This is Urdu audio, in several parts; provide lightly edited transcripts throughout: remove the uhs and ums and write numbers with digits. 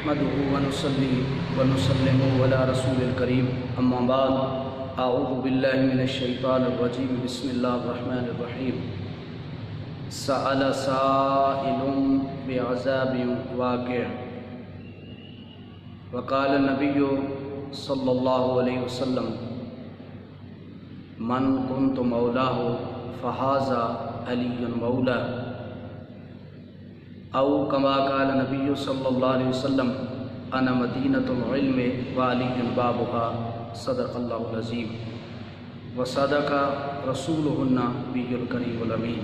نحمده ونصلي ونسلم على رسول الكريم اما بعد اعوذ باللہ من الشیطان الرجیم بسم اللہ الرحمن الرحیم سأل سائل بعذاب واقع وقال النبی صلی اللہ علیہ وسلم من كنت مولاه فهذا علی مولا او کما قال نبی صلی اللہ علیہ وسلم انا مدینۃ العلم وعلی بابها صدق اللہ العظیم وصدق رسولہ النبی الکریم الامین۔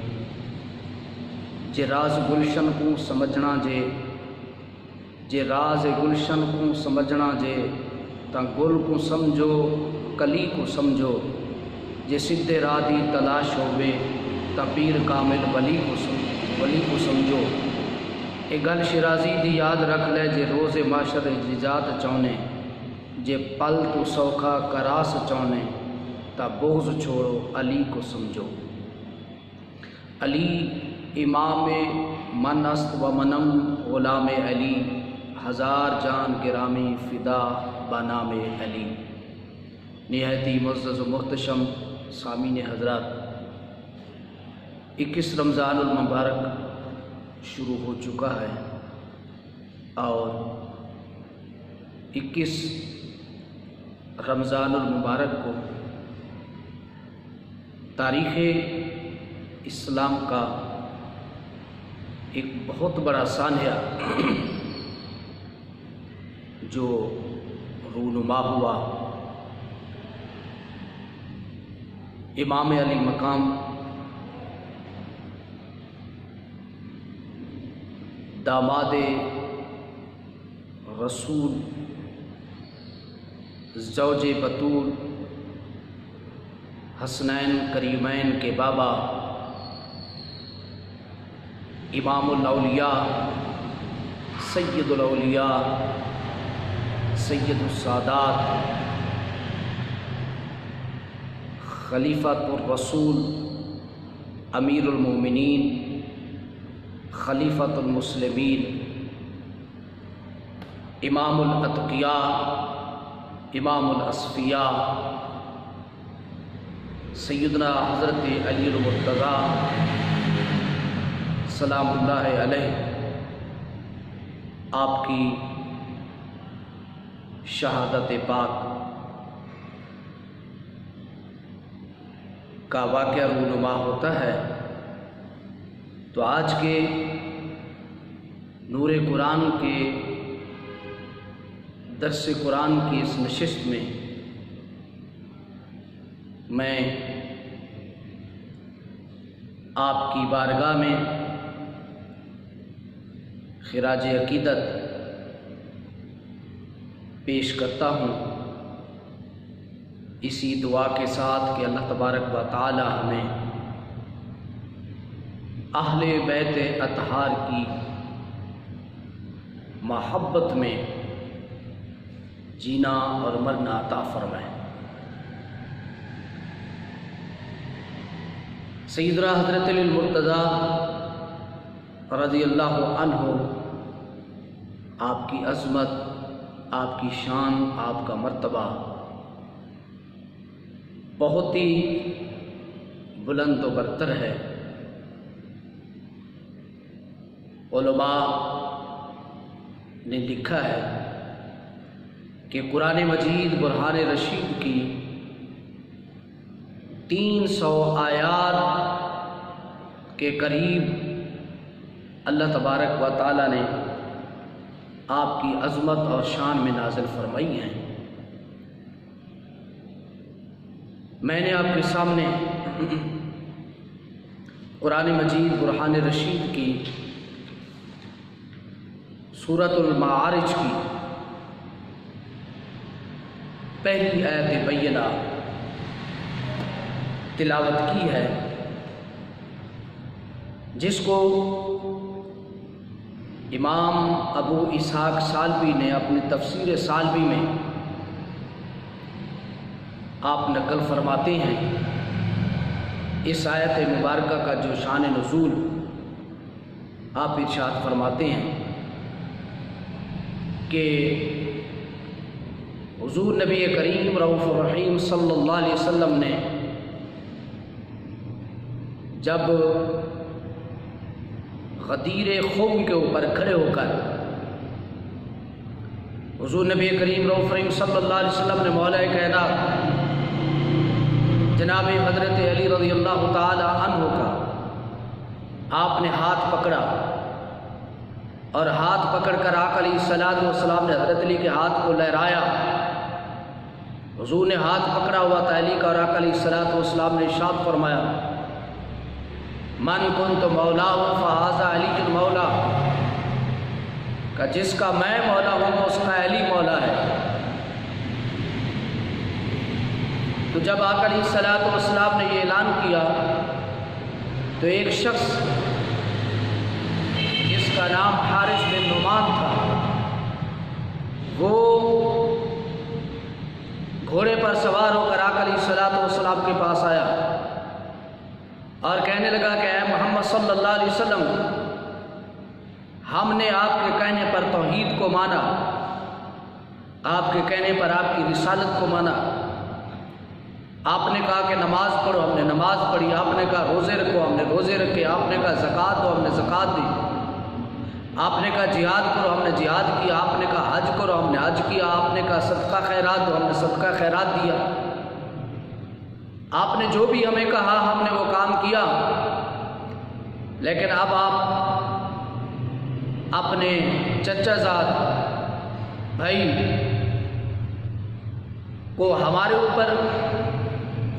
جے راز گلشن کو سمجھنا جے راز گلشن کو سمجھنا جے تا گل کو سمجھو کلی کو سمجھو، جے سدھے راہ دی تلاش ہوئے تا پیر کامل ولی کو سمجھو۔ اے گل شرازی دی یاد رکھ لے جے روز معاشر ججات چونے، جے پل تو سوکھا کراس چونے تا بغض چھوڑو علی کو سمجھو۔ علی امام من است و منم غلام علی، ہزار جان گرامی فدا بنام علی۔ نہایتی معزز و محتشم سامعین حضرات، 21 رمضان المبارک شروع ہو چکا ہے اور 21 رمضان المبارک کو تاریخ اسلام کا ایک بہت بڑا سانحہ جو رونما ہوا۔ امام علی مقام داماد رسول زوج بطول حسنین کریمین کے بابا امام الاولیاء سید الاولیاء سید السادات خلیفۃ الرسول امیر المومنین خلیفۃ المسلمین امام الاتقیاء امام الاصفیاء سیدنا حضرت علی المرتضیٰ سلام اللہ علیہ، آپ کی شہادت پاک کا واقعہ رونما ہوتا ہے تو آج کے نور قرآن کے درس قرآن کی اس نشست میں آپ کی بارگاہ میں خراج عقیدت پیش کرتا ہوں، اسی دعا کے ساتھ کہ اللہ تبارک و تعالی ہمیں اہل بیت اطہار کی محبت میں جینا اور مرنا عطا فرمائے۔ سیدنا حضرت علی المرتضیٰ رضی اللہ عنہ، آپ کی عظمت، آپ کی شان، آپ کا مرتبہ بہت ہی بلند و برتر ہے۔ علماء نے لکھا ہے کہ قرآن مجید برہان رشید کی 300 آیات کے قریب اللہ تبارک و تعالی نے آپ کی عظمت اور شان میں نازل فرمائی ہیں۔ میں نے آپ کے سامنے قرآن مجید برہان رشید کی سورۃ المعارج کی پہلی آیت بینہ تلاوت کی ہے، جس کو امام ابو اسحاق سالبی نے اپنی تفسیر سالبی میں آپ نقل فرماتے ہیں۔ اس آیت مبارکہ کا جو شان نزول آپ ارشاد فرماتے ہیں کہ حضور نبی کریم رؤوف الرحیم صلی اللہ علیہ وسلم نے جب غدیر خم کے اوپر کھڑے ہو کر حضور نبی کریم رؤوف الرحیم صلی اللہ علیہ وسلم نے مولا کائنات جناب حضرت علی رضی اللہ تعالی عنہ کا آپ نے ہاتھ پکڑا، اور ہاتھ پکڑ کر آقا علیہ الصلوۃ والسلام نے حضرت علی کے ہاتھ کو لہرایا۔ حضور نے ہاتھ پکڑا ہوا تھا علی کا، اور آقا علیہ الصلوۃ والسلام نے ارشاد فرمایا من کنت مولا فہذا علی المولا، کہ جس کا میں مولا ہوں اس کا علی مولا ہے۔ تو جب آقا علیہ الصلوۃ والسلام نے یہ اعلان کیا تو ایک شخص جس کا نام حارث بن نعمان تھا، وہ گھوڑے پر سوار ہو کر آقا علیہ الصلوۃ والسلام کے پاس آیا اور کہنے لگا کہ اے محمد صلی اللہ علیہ وسلم، ہم نے آپ کے کہنے پر توحید کو مانا، آپ کے کہنے پر آپ کی رسالت کو مانا۔ آپ نے کہا کہ نماز پڑھو، ہم نے نماز پڑھی۔ آپ نے کہا روزے رکھو، ہم نے روزے رکھے۔ آپ نے کہا زکوٰۃ دو، ہم نے زکوٰۃ دی۔ آپ نے کہا جہاد کرو، ہم نے جہاد کیا۔ آپ نے کہا حج کرو، ہم نے حج کیا۔ آپ نے کہا صدقہ خیرات دو، ہم نے صدقہ خیرات دیا۔ آپ نے جو بھی ہمیں کہا ہم نے وہ کام کیا، لیکن اب آپ اپنے چچا زاد بھائی کو ہمارے اوپر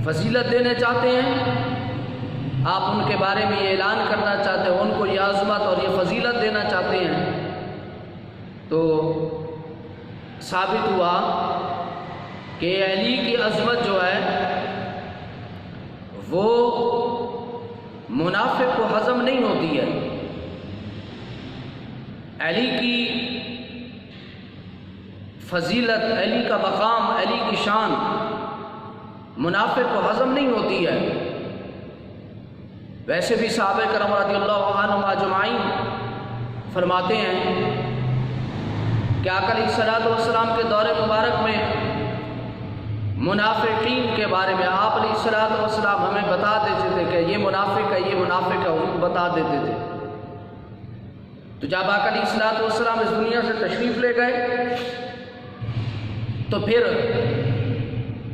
فضیلت دینا چاہتے ہیں، آپ ان کے بارے میں یہ اعلان کرنا چاہتے ہیں، ان کو یہ عظمت اور یہ فضیلت دینا چاہتے ہیں۔ تو ثابت ہوا کہ علی کی عظمت جو ہے وہ منافق کو ہضم نہیں ہوتی ہے۔ علی کی فضیلت، علی کا مقام، علی کی شان منافق کو ہضم نہیں ہوتی ہے۔ ویسے بھی صحابہ کرام رضی اللہ عنہم اجمعین فرماتے ہیں کہ آقا علیہ الصلوۃ والسلام کے دور مبارک میں منافقین کے بارے میں آپ علیہ الصلوۃ والسلام ہمیں بتا دیتے تھے کہ یہ منافق ہے، یہ منافق ہے، ان کو بتا دیتے تھے۔ تو جب آقا علیہ الصلوۃ والسلام اس دنیا سے تشریف لے گئے تو پھر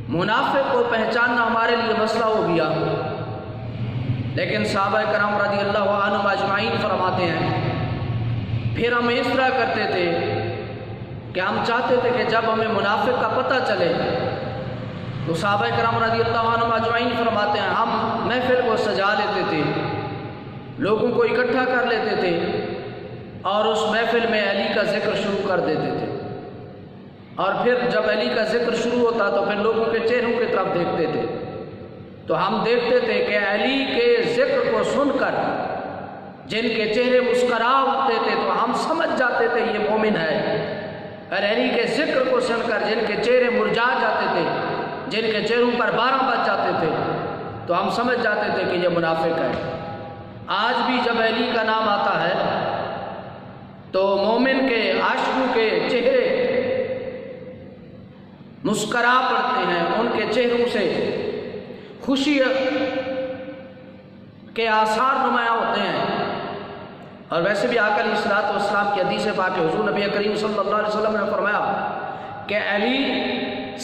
منافق کو پہچاننا ہمارے لیے مسئلہ ہو گیا۔ لیکن صحابہ کرام رضی اللہ عنہم اجمعین فرماتے ہیں پھر ہم اس طرح کرتے تھے کہ ہم چاہتے تھے کہ جب ہمیں منافق کا پتہ چلے تو صحابہ کرام رضی اللہ عنہم اجمعین فرماتے ہیں ہم محفل کو سجا لیتے تھے، لوگوں کو اکٹھا کر لیتے تھے اور اس محفل میں علی کا ذکر شروع کر دیتے تھے، اور پھر جب علی کا ذکر شروع ہوتا تو پھر لوگوں کے چہروں کی طرف دیکھتے تھے تو ہم دیکھتے تھے کہ علی کے ذکر کو سن کر جن کے چہرے مسکرا اٹھتے تھے تو ہم سمجھ جاتے تھے یہ مومن ہے، اور علی کے ذکر کو سن کر جن کے چہرے مرجھا جاتے تھے، جن کے چہروں پر بارہ بج جاتے تھے تو ہم سمجھ جاتے تھے کہ یہ منافق ہے۔ آج بھی جب علی کا نام آتا ہے تو مومن کے عاشقوں کے چہرے مسکرا پڑتے ہیں، ان کے چہروں سے خوشی کے آثار نمایاں ہوتے ہیں۔ اور ویسے بھی آقا علیہ الصلوۃ والسلام کی حدیث پاک حضور نبی کریم صلی اللہ علیہ وسلم نے فرمایا کہ علی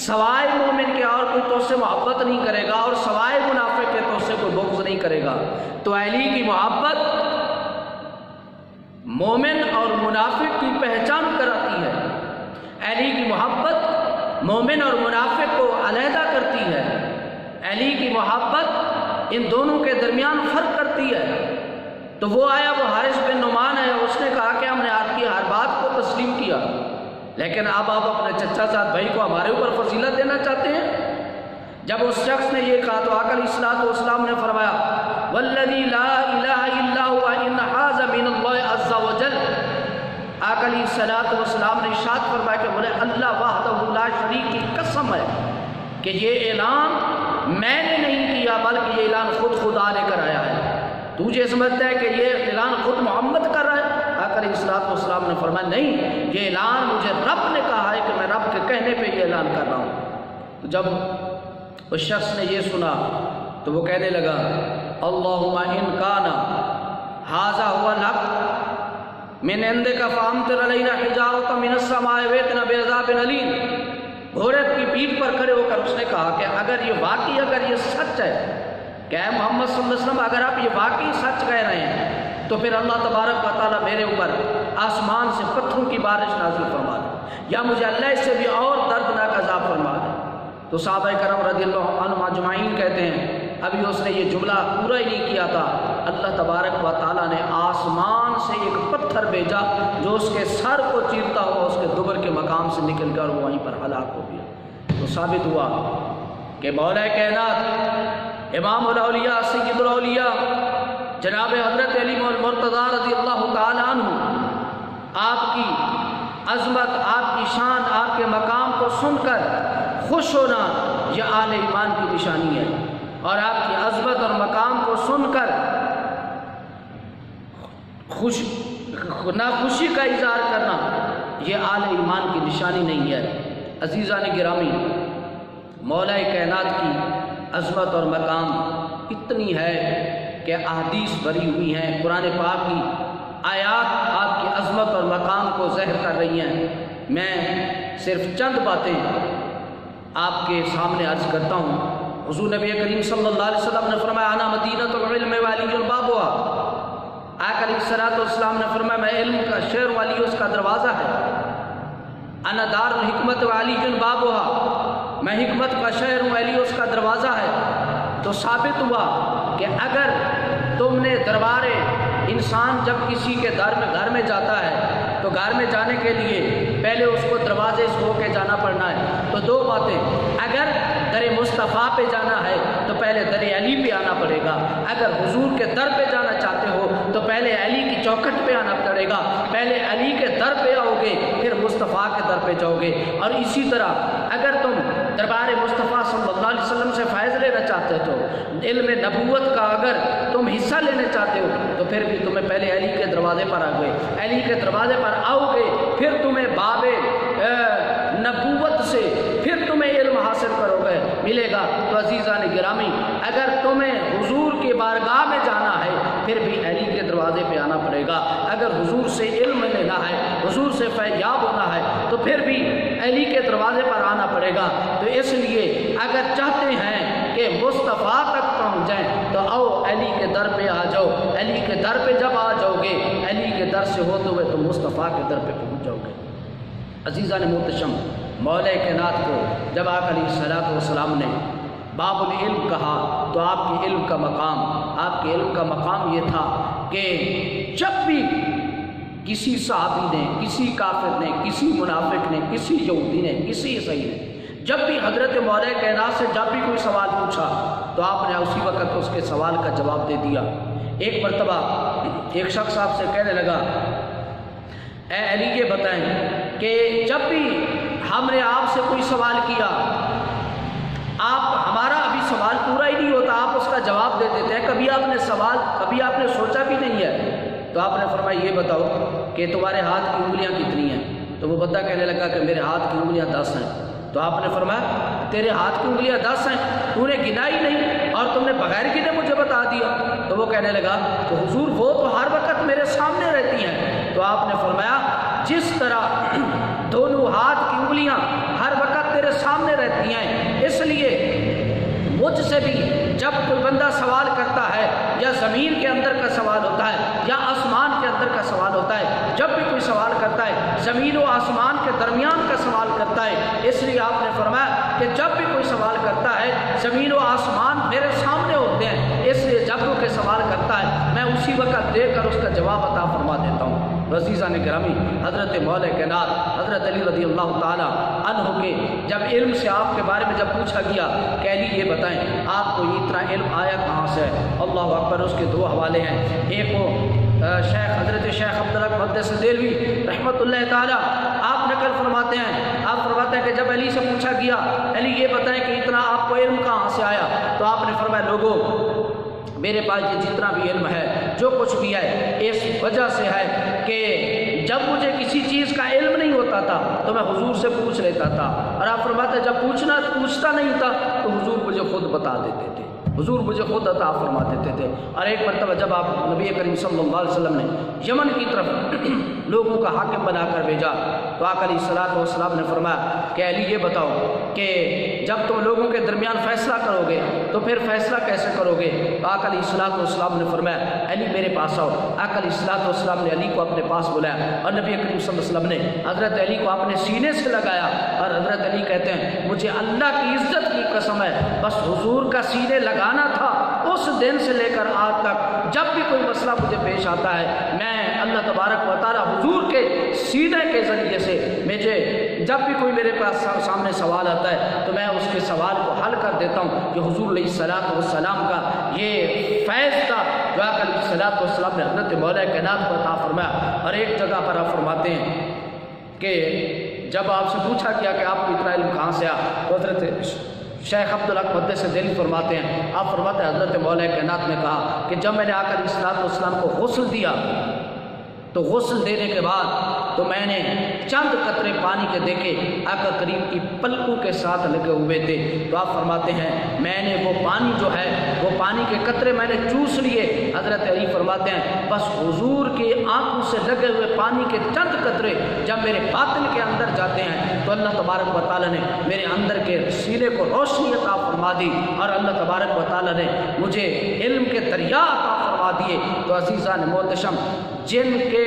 سوائے مومن کے اور کوئی تو سے محبت نہیں کرے گا، اور سوائے منافق کے تو سے کوئی بغض نہیں کرے گا۔ تو علی کی محبت مومن اور منافق کی پہچان کراتی ہے، علی کی محبت مومن اور منافق کو علیحدہ کرتی ہے، علی کی محبت ان دونوں کے درمیان فرق کرتی ہے۔ تو وہ آیا، وہ حارث بن نعمان ہے، اس نے کہا کہ ہم نے آپ کی ہر بات کو تسلیم کیا، لیکن اب آپ اپنے چچا زاد بھائی کو ہمارے اوپر فضیلت دینا چاہتے ہیں۔ جب اس شخص نے یہ کہا تو آقا علیہ الصلوۃ والسلام نے فرمایا والذی لا الہ الا هو ان ھذا من اللہ عز وجل۔ آقا علیہ الصلوۃ والسلام نے ارشاد فرمایا کہ بولے اللہ وحدہ لا شریک کی قسم ہے کہ یہ اعلان میں نے نہیں کیا بلکہ یہ اعلان خود خدا نے کرایا ہے۔ تجھے سمجھتا ہے کہ یہ اعلان خود محمد کر رہا ہے؟ آقا علیہ علیہ السلام نے فرمایا نہیں، یہ اعلان مجھے رب نے کہا ہے کہ میں رب کے کہنے پہ یہ اعلان کر رہا ہوں۔ تو جب اس شخص نے یہ سنا تو وہ کہنے لگا اللہم ان کانا ھذا ھو الحق من عندک فامطر علینا حجارۃ من السماء وائتنا بعذاب علیم۔ گھوڑے کی پیٹھ پر کھڑے ہو کر اس نے کہا کہ اگر یہ واقعی اگر یہ سچ ہے کہ اے محمد صلی اللہ علیہ وسلم اگر آپ یہ واقعی سچ کہہ رہے ہیں تو پھر اللہ تبارک و تعالیٰ میرے اوپر آسمان سے پتھروں کی بارش نازل فرما دے، یا مجھے اللہ اس سے بھی اور دردناک عذاب فرما دے۔ تو صحابہ کرام رضی اللہ عنہم اجمعین کہتے ہیں ابھی اس نے یہ جملہ پورا ہی نہیں کیا تھا، اللہ تبارک و تعالیٰ نے آسمان سے ایک پتھر بھیجا جو اس کے سر کو چیرتا ہوا اس کے دبر کے مقام سے نکل کر وہ وہیں پر ہلاک ہو گیا۔ تو ثابت ہوا کہ مولا کائنات امام الاولیاء سید الاولیاء جناب حضرت علی المرتضیٰ رضی اللہ تعالیٰ عنہ آپ کی عظمت، آپ کی شان، آپ کے مقام کو سن کر خوش ہونا یہ اہل ایمان کی نشانی ہے، اور آپ کی عظمت اور مقام کو سن کر ناخوشی کا اظہار کرنا یہ اہل ایمان کی نشانی نہیں ہے۔ عزیزان گرامی، مولا کائنات کی عظمت اور مقام اتنی ہے کہ احادیث بھری ہوئی ہیں، قرآن پاک کی آیات آپ کی عظمت اور مقام کو ظاہر کر رہی ہیں۔ میں صرف چند باتیں آپ کے سامنے عرض کرتا ہوں۔ حضور نبی کریم صلی اللہ علیہ وسلم نے فرمایا انا مدینۃ العلم وعلی بابها۔ آقا علیہ السلام نے فرمایا میں علم کا شہر والی اس کا دروازہ ہے۔ انا دار الحکمت وعلی بابها، میں حکمت کا شہر ہوں، علی اس کا دروازہ ہے۔ تو ثابت ہوا کہ اگر تم نے دربار انسان جب کسی کے گھر میں جاتا ہے تو گھر میں جانے کے لیے پہلے اس کو دروازے سے ہو کے جانا پڑنا ہے۔ تو دو باتیں، اگر در مصطفیٰ پہ جانا ہے تو پہلے در علی پہ آنا پڑے گا، اگر حضور کے در پہ جانا چاہتے ہو تو پہلے علی کی چوکھٹ پہ آنا پڑے گا، پہلے علی کے در پہ آؤ گے پھر مصطفیٰ کے در پہ جاؤ گے۔ اور اسی طرح اگر تم دربار مصطفیٰ صلی اللہ علیہ وسلم سے فیض لینا چاہتے ہو، علم نبوت کا اگر تم حصہ لینا چاہتے ہو تو پھر بھی تمہیں پہلے علی کے دروازے پر آ گئے، علی کے دروازے پر آؤ گے پھر تمہیں باب نبوت سے پھر تمہیں علم حاصل کرو گے ملے گا۔ تو عزیزان گرامی، اگر تمہیں حضور کی بارگاہ میں جانا ہے پھر بھی علی کے دروازے پہ آنا پڑے گا، اگر حضور سے علم لینا ہے، حضور سے فیضیاب ہونا ہے تو پھر بھی علی کے دروازے پر آنا پڑے گا۔ تو اس لیے اگر چاہتے ہیں کہ مصطفیٰ تک پہنچ جائیں تو آؤ علی کے در پہ آ جاؤ، علی کے در پہ جب آ جاؤ گے علی کے در سے ہوتے ہوئے تو مصطفیٰ کے در پہ پہنچ جاؤ گے۔ عزیزان محتشم، مولا کائنات کو جب آقا علیہ السلام نے باب العلم کہا تو آپ کے علم کا مقام یہ تھا کہ جب بھی کسی صحابی نے، کسی کافر نے، کسی منافق نے، کسی یہودی نے، کسی عیسائی نے جب بھی حضرت مولا کائنات سے جب بھی کوئی سوال پوچھا تو آپ نے اسی وقت اس کے سوال کا جواب دے دیا۔ ایک مرتبہ ایک شخص آپ سے کہنے لگا اے علی یہ بتائیں کہ جب بھی ہم نے آپ سے کوئی سوال کیا ہمارا ابھی سوال پورا ہی نہیں ہوتا، آپ اس کا جواب دے دیتے ہیں، کبھی آپ نے سوچا بھی نہیں ہے؟ تو آپ نے فرمایا یہ بتاؤ کہ تمہارے ہاتھ کی انگلیاں کتنی ہیں؟ تو وہ بندہ کہنے لگا کہ میرے ہاتھ کی انگلیاں 10 ہیں۔ تو آپ نے فرمایا تیرے ہاتھ کی انگلیاں 10 ہیں، تو نے گنا ہی نہیں اور تم نے بغیر گنے مجھے بتا دیا؟ تو وہ کہنے لگا کہ حضور وہ تو ہر وقت میرے سامنے رہتی ہیں۔ تو آپ نے فرمایا جس طرح دونوں ہاتھ کی انگلیاں ہر وقت تیرے سامنے رہتی ہیں، اس لیے مجھ سے بھی جب کوئی بندہ سوال کرتا ہے یا زمین کے اندر کا سوال ہوتا ہے یا آسمان کے اندر کا سوال ہوتا ہے، جب بھی کوئی سوال کرتا ہے زمین و آسمان کے درمیان کا سوال کرتا ہے، اس لیے آپ نے فرمایا کہ جب بھی کوئی سوال کرتا ہے زمین و آسمان میرے سامنے ہوتے ہیں، اس لیے جب وہ کہ سوال کرتا ہے میں اسی وقت دے کر اس کا جواب عطا فرما دیتا ہوں۔ عزیزان گرامی، حضرت مولا کائنات حضرت علی رضی اللہ تعالیٰ عنہ کے جب علم سے آپ کے بارے میں جب پوچھا گیا کہ علی یہ بتائیں آپ کو اتنا علم آیا کہاں سے ہے؟ اللہ اکبر، اس کے 2 حوالے ہیں۔ ایک وہ حضرت شیخ عبداللہ محدث دہلوی رحمۃ اللہ تعالیٰ آپ نقل فرماتے ہیں کہ جب علی سے پوچھا گیا علی یہ بتائیں کہ اتنا آپ کو علم کہاں سے آیا؟ تو آپ نے فرمایا لوگوں میرے پاس یہ جتنا بھی علم ہے جو کچھ بھی ہے اس وجہ سے ہے کہ جب مجھے کسی چیز کا علم نہیں ہوتا تھا تو میں حضور سے پوچھ لیتا تھا، اور آپ فرماتے ہیں جب پوچھتا نہیں تھا تو حضور مجھے خود بتا دیتے تھے، حضور مجھے خود عطا فرما دیتے تھے۔ اور ایک مرتبہ جب آپ نبی کریم صلی اللہ علیہ وسلم نے یمن کی طرف لوگوں کا حاکم بنا کر بھیجا تو آقا علیہ الصلوۃ والسلام نے فرمایا کہ علی یہ بتاؤ کہ جب تم لوگوں کے درمیان فیصلہ کرو گے تو پھر فیصلہ کیسے کرو گے؟ تو آقا علیہ الصلوۃ والسلام نے فرمایا علی میرے پاس آؤ۔ آقا علیہ الصلوۃ والسلام نے علی کو اپنے پاس بلایا اور نبی کریم صلی اللہ علیہ وسلم نے حضرت علی کو اپنے سینے سے لگایا، اور حضرت علی کہتے ہیں مجھے اللہ کی عزت کی قسم ہے بس حضور کا سینے لگانا تھا، اس دن سے لے کر آج تک جب بھی کوئی مسئلہ مجھے پیش آتا ہے میں اللہ تبارک و تعالی حضور کے سینے کے ذریعے سے مجھے جب بھی کوئی میرے پاس سامنے سوال آتا ہے تو میں اس کے سوال کو حل کر دیتا ہوں۔ کہ حضور علیہ الصلوۃ والسلام کا یہ فیض تھا جو آقا علیہ الصلوۃ والسلام نے حضرت مولا کائنات کو عطا فرمایا۔ اور ایک جگہ پر آپ فرماتے ہیں کہ جب آپ سے پوچھا کیا کہ آپ کو اتنا علم کہاں سے آیا تو حضرت شیخ عبدالحق مقدس دہلوی فرماتے ہیں، آپ فرماتے ہیں حضرت مولا کائنات نے کہا کہ جب میں نے آقا علیہ الصلوۃ والسلام کو غسل دیا تو غسل دینے کے بعد تو میں نے چند قطرے پانی کے دیکھے آقا کریم کی پلکوں کے ساتھ لگے ہوئے تھے، تو آپ فرماتے ہیں میں نے وہ پانی جو ہے وہ پانی کے قطرے میں نے چوس لیے۔ حضرت علی فرماتے ہیں بس حضور کی آنکھوں سے لگے ہوئے پانی کے چند قطرے جب میرے باطن کے اندر جاتے ہیں تو اللہ تبارک و تعالیٰ نے میرے اندر کے سینے کو روشنی عطا فرما دی، اور اللہ تبارک و تعالیٰ نے مجھے علم کے دریا عطا فرما دیے۔ تو عزیزان محتشم، جن کے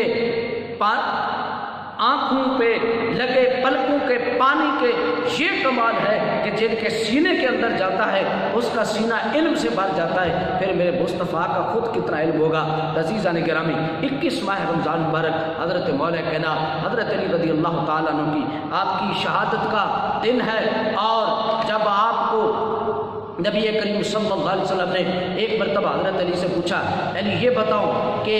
آنکھوں پہ لگے پلکوں کے پانی کے یہ کمال ہے کہ جن کے سینے کے اندر جاتا ہے اس کا سینہ علم سے بھر جاتا ہے، پھر میرے مصطفیٰ کا خود کتنا علم ہوگا۔ عزیزان گرامی، 21 ماہ رمضان مبارک حضرت مولا کائنات حضرت علی رضی اللہ تعالیٰ عنہ کی آپ کی شہادت کا دن ہے، اور جب آپ کو نبی کریم صلی اللہ علیہ وسلم نے ایک مرتبہ حضرت علی سے پوچھا علی یہ بتاؤ کہ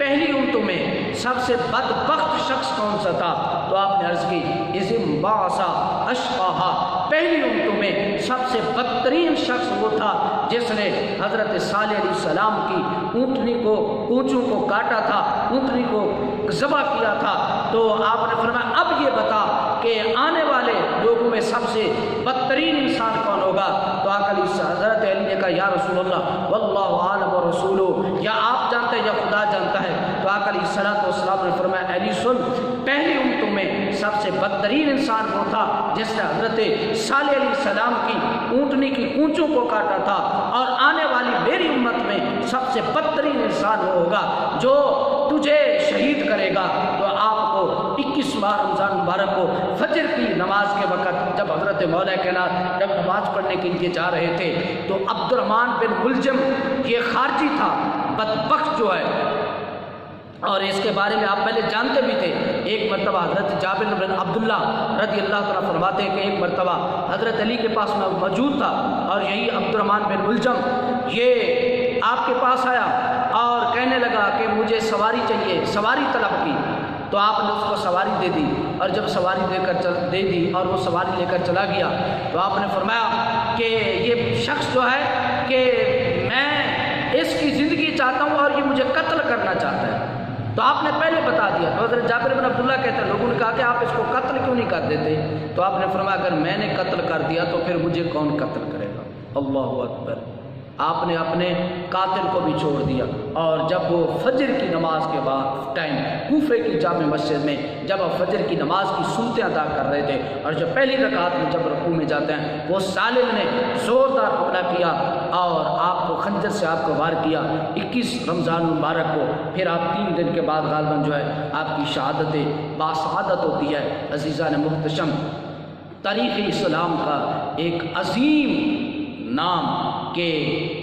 پہلی امتوں میں سب سے بدبخت شخص کون سا تھا؟ تو آپ نے عرض کی اذم باعثا اشقاہا، پہلی امتوں میں سب سے بدترین شخص وہ تھا جس نے حضرت صالح علیہ السلام کی اونٹنی کو اونچوں کو کاٹا تھا، اونٹنی کو ذبح کیا تھا۔ تو آپ نے فرمایا اب یہ بتا کہ آنے والے لوگوں میں سب سے بدترین انسان کون ہوگا؟ تو حضرت علی نے کہا یا رسول اللہ واللہ عالم و رسولہ، یا آپ جانتے ہیں یا خدا جانتا ہے۔ تو آقا علیہ الصلوۃ والسلام نے فرمایا علی سن، پہلی امتوں میں سب سے بدترین انسان وہ تھا جس نے حضرت صالح علیہ السلام کی اونٹنی کی کونچوں کو کاٹا تھا، اور آنے والی میری امت میں سب سے بدترین انسان وہ ہوگا جو تجھے شہید کرے گا۔ تو آپ کو 21 ماہ رمضان مبارک کو فجر کی نماز کے وقت جب حضرت مولا کائنات جب نماز پڑھنے کے لیے جا رہے تھے تو عبد الرحمن بن ملجم یہ خارجی تھا بدبخت جو ہے، اور اس کے بارے میں آپ پہلے جانتے بھی تھے۔ ایک مرتبہ حضرت جابر بن عبداللہ رضی اللہ تعالیٰ فرماتے ہیں کہ ایک مرتبہ حضرت علی کے پاس میں موجود تھا، اور یہی عبد الرحمن بن ملجم یہ آپ کے پاس آیا اور کہنے لگا کہ مجھے سواری چاہیے، سواری طلب کی۔ تو آپ نے اس کو سواری دے دی، اور جب سواری دے دی اور وہ سواری لے کر چلا گیا تو آپ نے فرمایا کہ یہ شخص جو ہے کہ میں اس کی زندگی چاہتا ہوں اور یہ مجھے قتل کرنا چاہتا ہے۔ تو آپ نے پہلے بتا دیا۔ تو حضرت جابر بن عبداللہ کہتے ہیں لوگوں نے کہا کہ آپ اس کو قتل کیوں نہیں کر دیتے؟ تو آپ نے فرمایا اگر میں نے قتل کر دیا تو پھر مجھے کون قتل کرے گا؟ اللہ اکبر۔ آپ نے اپنے قاتل کو بھی چھوڑ دیا، اور جب وہ فجر کی نماز کے بعد ٹائم کوفے کی جامع مسجد میں جب آپ فجر کی نماز کی سنتیں ادا کر رہے تھے، اور جب پہلی رکعت میں جب رکوع میں جاتے ہیں وہ سالم نے زوردار حملہ کیا اور آپ کو خنجر سے آپ کو وار کیا 21 رمضان مبارک کو۔ پھر آپ 3 دن کے بعد غالباً جو ہے آپ کی شہادت باسعادت ہوتی ہے۔ عزیزان محتشم، تاریخ اسلام کا ایک عظیم نام کہ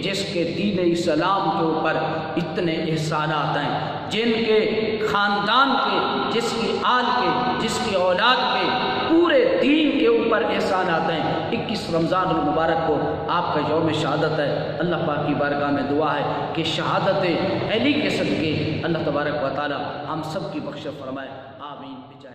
جس کے دین اسلام کے اوپر اتنے احسانات ہیں، جن کے خاندان کے، جس کی آل کے، جس کی اولاد کے، پورے دین کے اوپر احسانات ہیں۔ 21 رمضان المبارک کو آپ کا یوم شہادت ہے۔ اللہ پاک کی بارگاہ میں دعا ہے کہ شہادت علی کے صدقے اللہ تبارک و تعالی ہم سب کی بخش فرمائے، آمین بجاہ